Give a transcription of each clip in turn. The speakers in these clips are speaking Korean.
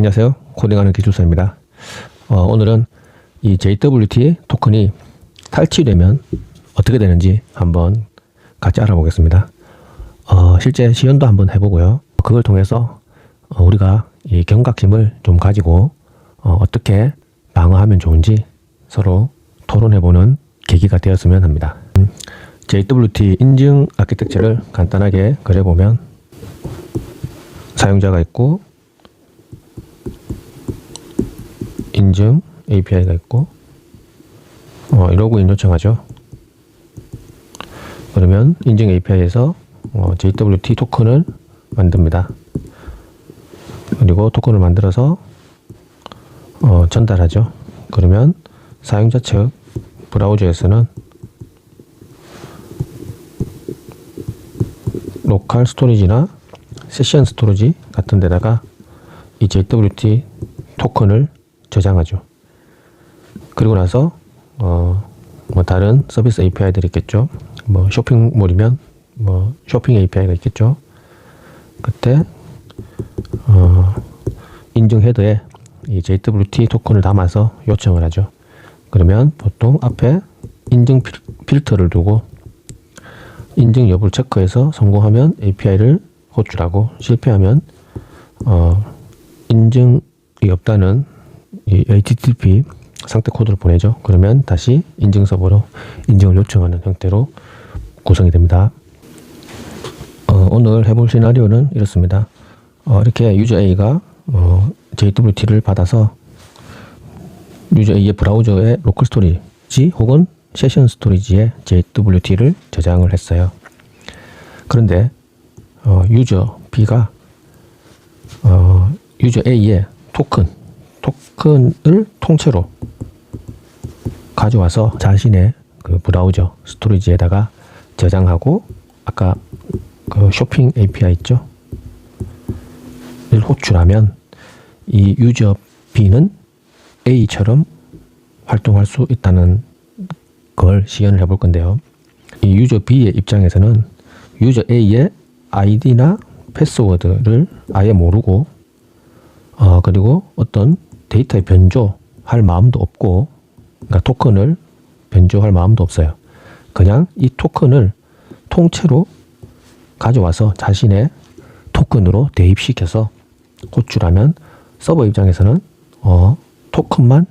안녕하세요. 코딩하는 기술사입니다. 오늘은 이 JWT 토큰이 탈취되면 어떻게 되는지 한번 같이 알아보겠습니다. 실제 시연도 한번 해보고요. 그걸 통해서 우리가 이 경각심을 좀 가지고 어떻게 방어하면 좋은지 서로 토론해보는 계기가 되었으면 합니다. JWT 인증 아키텍처를 간단하게 그려보면 사용자가 있고 인증 API가 있고 로그인 요청하죠. 그러면 인증 API에서 JWT 토큰을 만듭니다. 그리고 토큰을 만들어서 전달하죠. 그러면 사용자 측 브라우저에서는 로컬 스토리지나 세션 스토리지 같은 데다가 이 JWT 토큰을 저장하죠. 그리고 나서 다른 서비스 API들이 있겠죠. 쇼핑몰이면 쇼핑 API가 있겠죠. 그때 인증 헤더에 이 JWT 토큰을 담아서 요청을 하죠. 그러면 보통 앞에 인증 필터를 두고 인증 여부를 체크해서 성공하면 API를 호출하고 실패하면 인증이 없다는 이 HTTP 상태 코드를 보내죠. 그러면 다시 인증 서버로 인증을 요청하는 형태로 구성이 됩니다. 오늘 해볼 시나리오는 이렇습니다. 이렇게 유저 A가 JWT를 받아서 유저 A의 브라우저의 로컬 스토리지 혹은 세션 스토리지에 JWT를 저장을 했어요. 그런데 유저 B가 유저 A의 토큰을 통째로 가져와서 자신의 그 브라우저 스토리지에다가 저장하고 아까 그 쇼핑 API 있죠? 를 호출하면 이 유저 B는 A처럼 활동할 수 있다는 걸 시연을 해볼 건데요. 이 유저 B의 입장에서는 유저 A의 아이디나 패스워드를 아예 모르고 그리고 어떤 데이터의 변조할 마음도 없고, 그러니까 토큰을 변조할 마음도 없어요. 그냥 이 토큰을 통째로 가져와서 자신의 토큰으로 대입시켜서 호출하면 서버 입장에서는 토큰만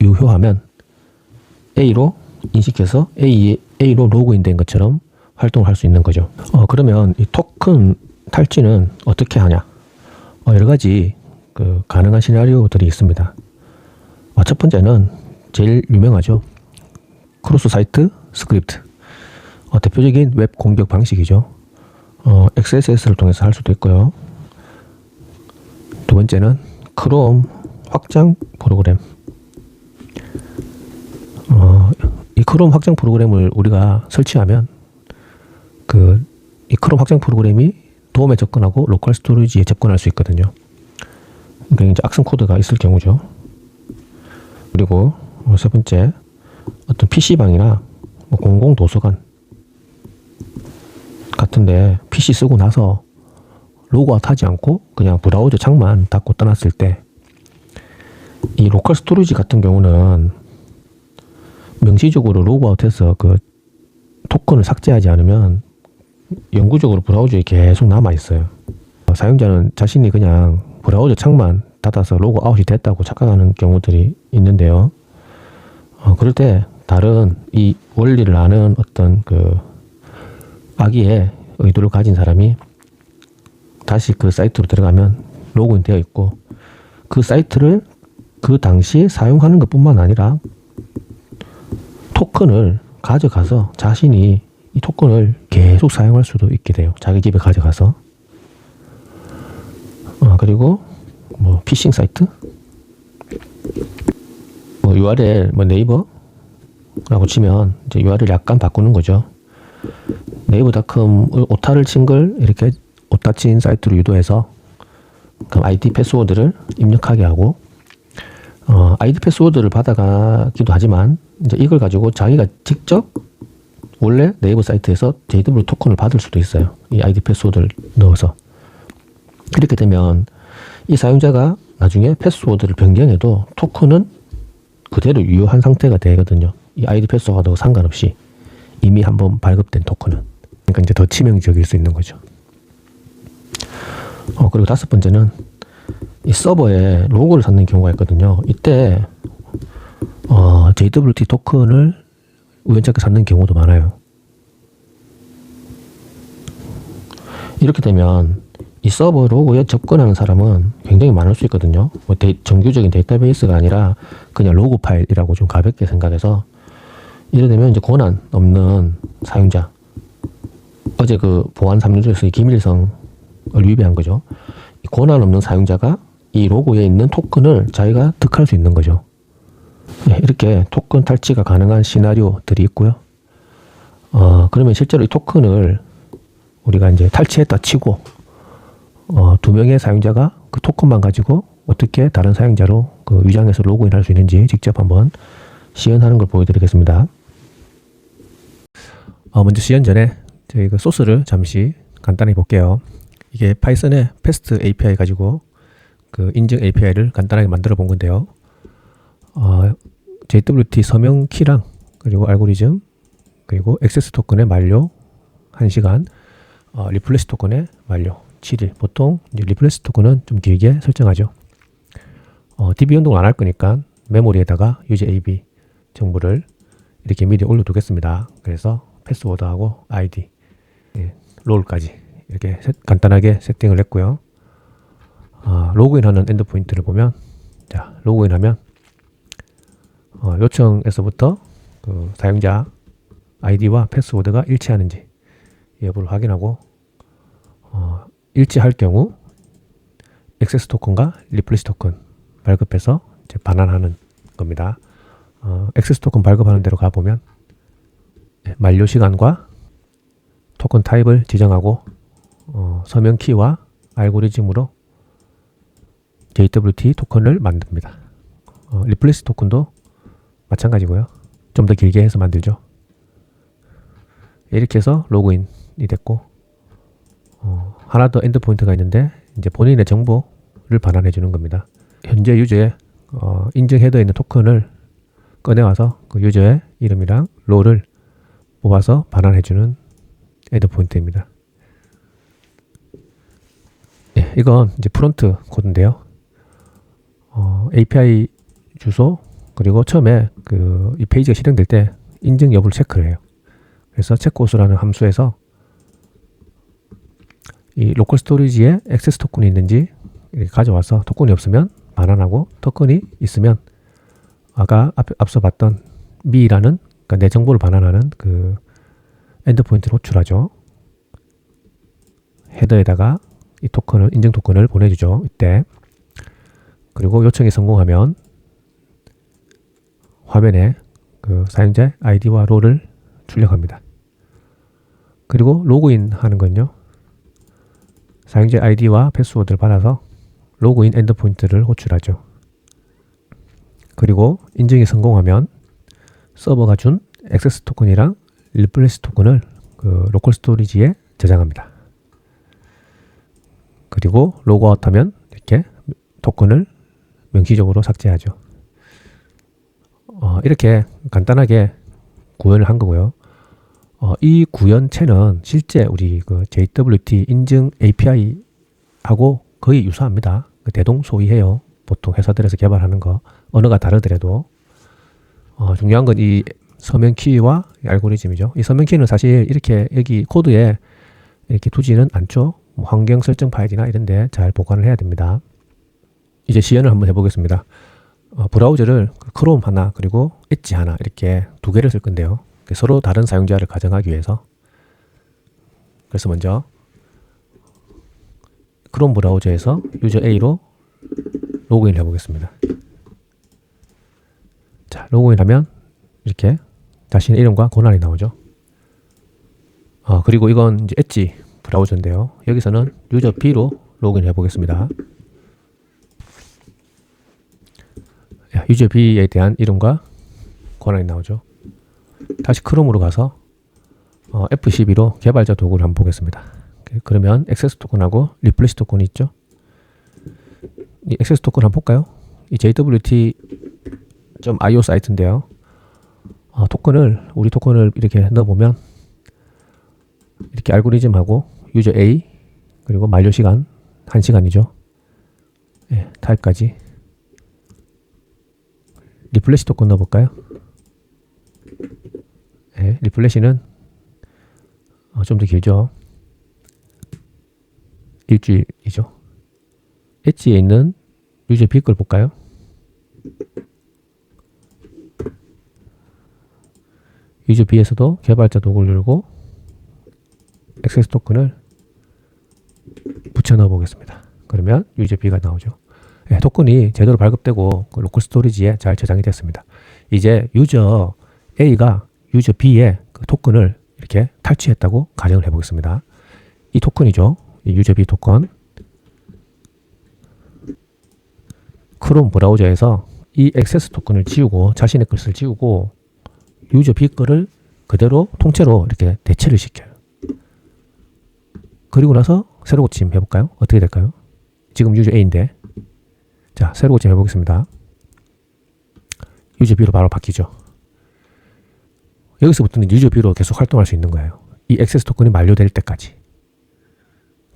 유효하면 A로 인식해서 A로 로그인된 것처럼 활동을 할 수 있는 거죠. 그러면 이 토큰 탈취는 어떻게 하냐? 여러 가지 가능한 시나리오들이 있습니다. 첫 번째는 제일 유명하죠. 크로스 사이트 스크립트. 대표적인 웹 공격 방식이죠. XSS를 통해서 할 수도 있고요. 두 번째는 크롬 확장 프로그램. 이 크롬 확장 프로그램을 우리가 설치하면 이 크롬 확장 프로그램이 돔에 접근하고 로컬 스토리지에 접근할 수 있거든요. 그러니까 이제 악성 코드가 있을 경우죠. 그리고 세 번째, 어떤 PC방이나 공공 도서관 같은데 PC 쓰고 나서 로그아웃 하지 않고 그냥 브라우저 창만 닫고 떠났을 때 이 로컬 스토리지 같은 경우는 명시적으로 로그아웃해서 그 토큰을 삭제하지 않으면 영구적으로 브라우저에 계속 남아 있어요. 사용자는 자신이 그냥 브라우저 창만 닫아서 로그아웃이 됐다고 착각하는 경우들이 있는데요. 그럴 때 다른 이 원리를 아는 어떤 악의의 의도를 가진 사람이 다시 그 사이트로 들어가면 로그인 되어 있고, 그 사이트를 그 당시에 사용하는 것 뿐만 아니라 토큰을 가져가서 자신이 이 토큰을 계속 사용할 수도 있게 돼요. 자기 집에 가져가서. 그리고 피싱 사이트, URL 네이버라고 치면 이제 URL 약간 바꾸는 거죠. 네이버닷컴 오타를 친 걸 이렇게 오타 친 사이트로 유도해서 그럼 아이디 패스워드를 입력하게 하고, 아이디 패스워드를 받아가기도 하지만 이제 이걸 가지고 자기가 직접 원래 네이버 사이트에서 JW 토큰을 받을 수도 있어요. 이 아이디 패스워드를 넣어서. 이렇게 되면 이 사용자가 나중에 패스워드를 변경해도 토큰은 그대로 유효한 상태가 되거든요. 이 아이디 패스워드하고 상관없이 이미 한번 발급된 토큰은. 그러니까 이제 더 치명적일 수 있는 거죠. 그리고 다섯 번째는 이 서버에 로고를 쌓는 경우가 있거든요. 이때 JWT 토큰을 우연찮게 쌓는 경우도 많아요. 이렇게 되면 이 서버 로고에 접근하는 사람은 굉장히 많을 수 있거든요. 정규적인 데이터베이스가 아니라 그냥 로고 파일이라고 좀 가볍게 생각해서, 이래 되면 이제 권한 없는 사용자, 어제 그 보안 3요소에서의 기밀성을 위배한 거죠. 이 권한 없는 사용자가 이 로고에 있는 토큰을 자기가 득할 수 있는 거죠. 이렇게 토큰 탈취가 가능한 시나리오들이 있고요. 그러면 실제로 이 토큰을 우리가 이제 탈취했다 치고, 두 명의 사용자가 그 토큰만 가지고 어떻게 다른 사용자로 그 위장해서 로그인할 수 있는지 직접 한번 시연하는 걸 보여드리겠습니다. 먼저 시연 전에 저희 그 소스를 잠시 간단히 볼게요. 이게 파이썬의 패스트 API 가지고 그 인증 API를 간단하게 만들어 본 건데요. JWT 서명 키랑 그리고 알고리즘 그리고 액세스 토큰의 만료 1시간, 리플레스 토큰의 만료 7일. 보통 이제 리플레스 토큰은 좀 길게 설정하죠. DB 연동을 안 할 거니까 메모리에다가 유저 AB 정보를 이렇게 미리 올려두겠습니다. 그래서 패스워드하고 ID, 롤까지 이렇게 간단하게 세팅을 했고요. 로그인하는 엔드포인트를 보면, 자, 로그인하면 요청에서부터 그 사용자 아이디와 패스워드가 일치하는지 여부를 확인하고, 일치할 경우 액세스 토큰과 리플레스 토큰 발급해서 이제 반환하는 겁니다. 액세스 토큰 발급하는 대로 가보면 만료 시간과 토큰 타입을 지정하고, 서명 키와 알고리즘으로 JWT 토큰을 만듭니다. 리플레스 토큰도 마찬가지고요. 좀 더 길게 해서 만들죠. 이렇게 해서 로그인이 됐고, 하나 더 엔드포인트가 있는데 이제 본인의 정보를 반환해 주는 겁니다. 현재 유저의 인증 헤더에 있는 토큰을 꺼내와서 그 유저의 이름이랑 롤을 뽑아서 반환해 주는 엔드포인트입니다. 이건 이제 프론트 코드인데요. API 주소 그리고 처음에 이 페이지가 실행될 때 인증 여부를 체크를 해요. 그래서 체크호수라는 함수에서 이 로컬 스토리지에 액세스 토큰이 있는지 이렇게 가져와서 토큰이 없으면 반환하고, 토큰이 있으면 아까 앞서 봤던 me라는, 그러니까 내 정보를 반환하는 그 엔드포인트를 호출하죠. 헤더에다가 이 토큰을, 인증 토큰을 보내주죠. 이때. 그리고 요청이 성공하면 화면에 그 사용자의 아이디와 롤을 출력합니다. 그리고 로그인 하는 건요, 사용자 아이디와 패스워드를 받아서 로그인 엔드포인트를 호출하죠. 그리고 인증이 성공하면 서버가 준 액세스 토큰이랑 리플레스 토큰을 그 로컬 스토리지에 저장합니다. 그리고 로그아웃하면 이렇게 토큰을 명시적으로 삭제하죠. 이렇게 간단하게 구현을 한 거고요. 이 구현체는 실제 우리 그 JWT 인증 API하고 거의 유사합니다. 대동소이해요. 보통 회사들에서 개발하는 거, 언어가 다르더라도. 중요한 건 이 서명 키와 알고리즘이죠. 이 서명 키는 사실 이렇게 여기 코드에 이렇게 두지는 않죠. 환경 설정 파일이나 이런 데 잘 보관을 해야 됩니다. 이제 시연을 한번 해보겠습니다. 브라우저를 크롬 하나 그리고 엣지 하나 이렇게 두 개를 쓸 건데요. 서로 다른 사용자를 가정하기 위해서. 그래서 먼저 크롬 브라우저에서 유저 A로 로그인을 해보겠습니다. 자, 로그인하면 이렇게 자신의 이름과 권한이 나오죠. 그리고 이건 이제 엣지 브라우저인데요. 여기서는 유저 B로 로그인 해보겠습니다. 유저 B에 대한 이름과 권한이 나오죠. 다시 크롬으로 가서 F12로 개발자 도구를 한번 보겠습니다. 그러면 액세스 토큰하고 리플레스 토큰이 있죠. 이 액세스 토큰 한번 볼까요? 이 jwt.io 사이트인데요. 우리 토큰을 이렇게 넣어보면 이렇게 알고리즘하고 유저 A 그리고 만료 시간 1시간이죠. 예, 타입까지. 리플래시 토큰 넣어볼까요? 예, 리플래시는 좀 더 길죠. 일주일이죠. 엣지에 있는 유저 B 걸 볼까요? 유저 B에서도 개발자 도구를 누르고 액세스 토큰을 붙여 넣어 보겠습니다. 그러면 유저 B가 나오죠. 네, 토큰이 제대로 발급되고 그 로컬 스토리지에 잘 저장이 됐습니다. 이제 유저 A가 유저 B의 그 토큰을 이렇게 탈취했다고 가정을 해보겠습니다. 이 토큰이죠. 이 유저 B 토큰. 크롬 브라우저에서 이 액세스 토큰을 지우고 자신의 것을 지우고 유저 B 거를 그대로 통째로 이렇게 대체를 시켜요. 그리고 나서 새로 고침 해볼까요? 어떻게 될까요? 지금 유저 A인데 자 새로 고침 해보겠습니다. 유저 B로 바로 바뀌죠. 여기서부터는 유저 B로 계속 활동할 수 있는 거예요. 이 액세스 토큰이 만료될 때까지.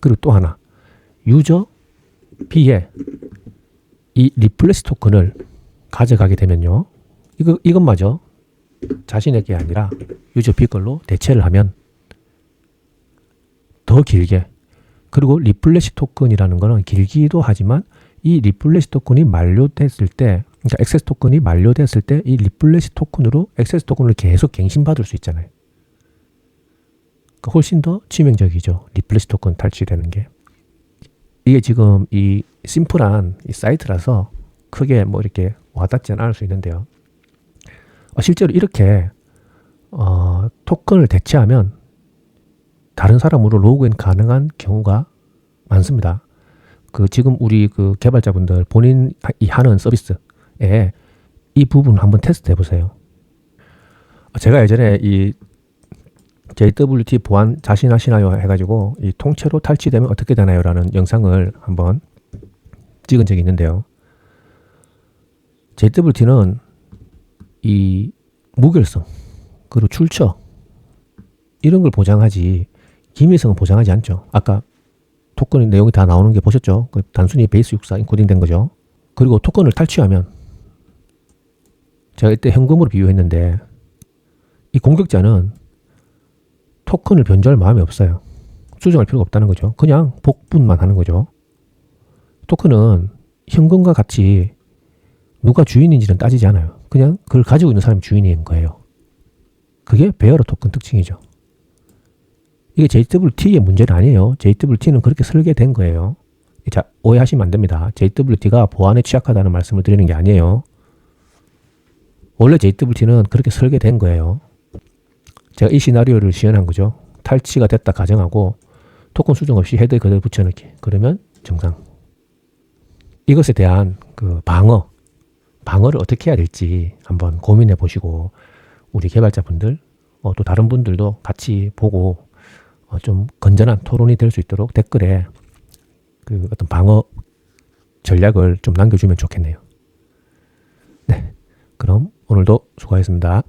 그리고 또 하나 유저 B의 이 리플래시 토큰을 가져가게 되면요. 이것마저 자신에게 아니라 유저 B 걸로 대체를 하면 더 길게 그리고 리플래시 토큰이라는 거는 길기도 하지만 이 리플래시 토큰이 만료됐을 때 그러니까 액세스 토큰이 만료됐을 때 이 리플래시 토큰으로 액세스 토큰을 계속 갱신받을 수 있잖아요. 그러니까 훨씬 더 치명적이죠. 리플래시 토큰 탈취되는 게. 이게 지금 이 심플한 이 사이트라서 크게 뭐 이렇게 와닿지는 않을 수 있는데요. 실제로 이렇게 토큰을 대체하면 다른 사람으로 로그인 가능한 경우가 많습니다. 지금 우리 개발자분들 본인이 하는 서비스에 이 부분 한번 테스트 해보세요. 제가 예전에 이 JWT 보안 자신하시나요 해가지고 이 통째로 탈취되면 어떻게 되나요? 라는 영상을 한번 찍은 적이 있는데요. JWT는 이 무결성 그리고 출처 이런 걸 보장하지 기밀성은 보장하지 않죠. 아까 토큰 내용이 다 나오는 게 보셨죠? 단순히 베이스 64 인코딩 된 거죠. 그리고 토큰을 탈취하면 제가 이때 현금으로 비유했는데 이 공격자는 토큰을 변조할 마음이 없어요. 수정할 필요가 없다는 거죠. 그냥 복분만 하는 거죠. 토큰은 현금과 같이 누가 주인인지는 따지지 않아요. 그냥 그걸 가지고 있는 사람이 주인인 거예요. 그게 베어러 토큰 특징이죠. 이게 JWT의 문제는 아니에요. JWT는 그렇게 설계된 거예요. 자, 오해하시면 안 됩니다. JWT가 보안에 취약하다는 말씀을 드리는 게 아니에요. 원래 JWT는 그렇게 설계된 거예요. 제가 이 시나리오를 시연한 거죠. 탈취가 됐다 가정하고 토큰 수정 없이 헤드 그대로 붙여넣기. 그러면 정상. 이것에 대한 방어를 어떻게 해야 될지 한번 고민해 보시고 우리 개발자분들 또 다른 분들도 같이 보고 좀 건전한 토론이 될 수 있도록 댓글에 어떤 방어 전략을 좀 남겨주면 좋겠네요. 네, 그럼 오늘도 수고하셨습니다.